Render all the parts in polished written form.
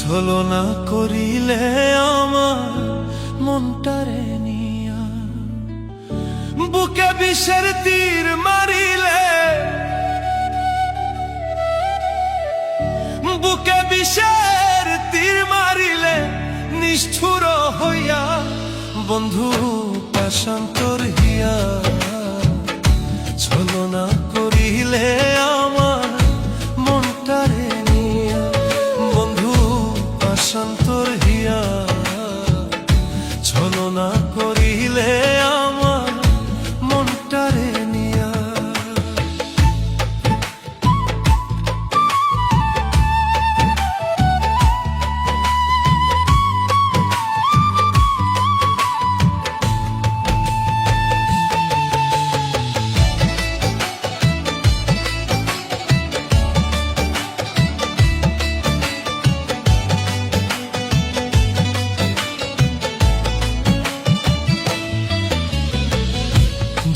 ছলনা করিলে আমার মনটারে নিয়া, বুকে বিষের তীর মারিলে, বুকে বিষের তীর মারিলে নিষ্ঠুর হইয়া বন্ধু পাশান্তর হিয়া, ছলনা করিলে আমার মনটারে নিয়া, বন্ধু পাশান্তর হিয়া, ছলনা করিলে আমার মনটারে নিয়া।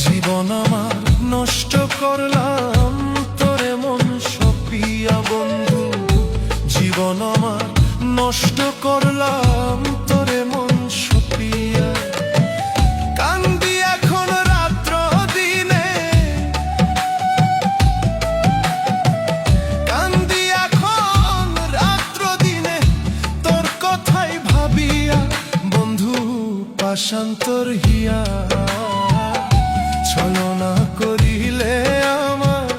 জীবন আমার নষ্ট করলাম তোরে মন সপিয়া বন্ধু, জীবন আমার নষ্ট করলাম তোরে মন সপিয়া, কান্দি এখন রাত্র দিনে, কান্দি এখন রাত্র দিনে তোর কথাই ভাবিয়া বন্ধু পাশান্তর হিয়া, ছলনা করিলে আমার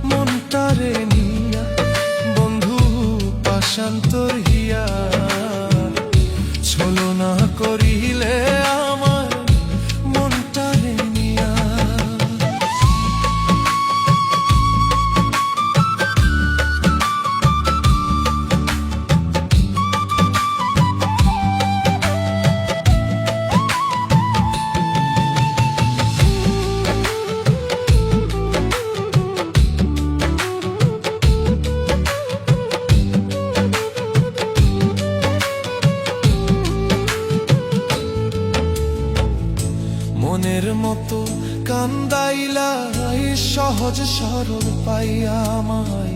মনটারে নিয়া, বন্ধু পাশান্তর হিয়া, ছলনা করিলে আমার মনটারে নিয়া। মনের মতো কান্দাইলা সহজ সরল পাইয়া আমায়,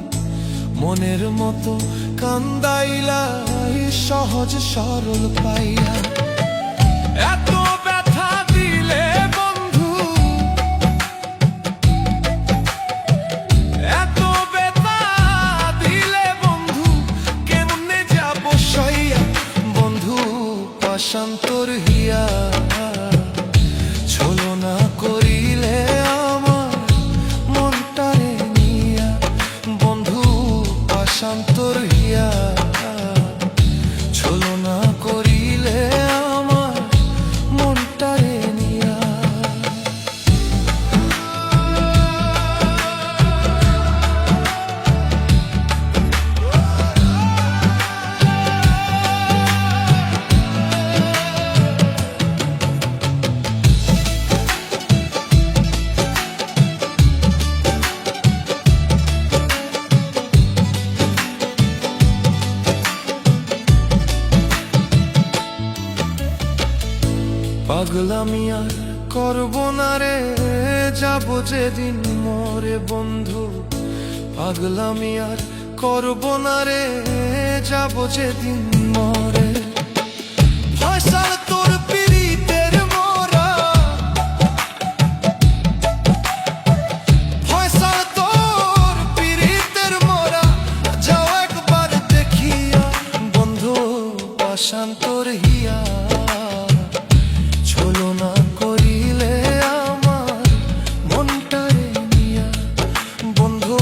মনের মতো কান্দাইলা সহজ সরল পাইয়া, এত ব্যথা দিলে বন্ধু, এত ব্যথা দিলে বন্ধু কেমনে যাব সইয়া, বন্ধু পাশান্তর হিয়া, ছলনা করিলে আমার মনটারে নিয়া, বন্ধু পাশান্তর হিয়া, ছলনা করিলে আমার মনটারে নিয়া। পাগলামি আর করব না রে, যাব যেদিন মরে বন্ধু, পাগলামি আর করব না রে, যাব যেদিন মরে, ফয়সাল তোর পিরিতের মোরা, ফয়সাল তোর পিরিতের মোরা, যাও একবার দেখিয়া বন্ধু পাশান্তর হিয়া, ছলনা করিলে আমার মনটারে নিয়া, বন্ধু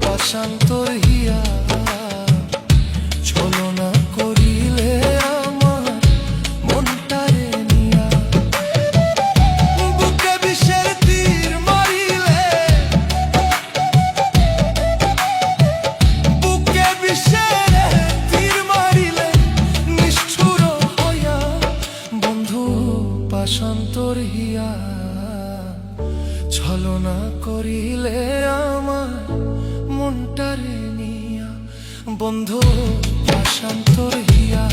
পাশান্তর হিয়া, ছলনা করিলে আমার মনটারে নিয়া, বুকে বিষের তীর মারিলে, বুকে বিষের তীর মারিলে নিষ্ঠুর হইয়া বন্ধু পাশান্তর হিয়া, ছলনা করিলে আমার মনটারে নিয়া, বন্ধু পাশান্তর হিয়া।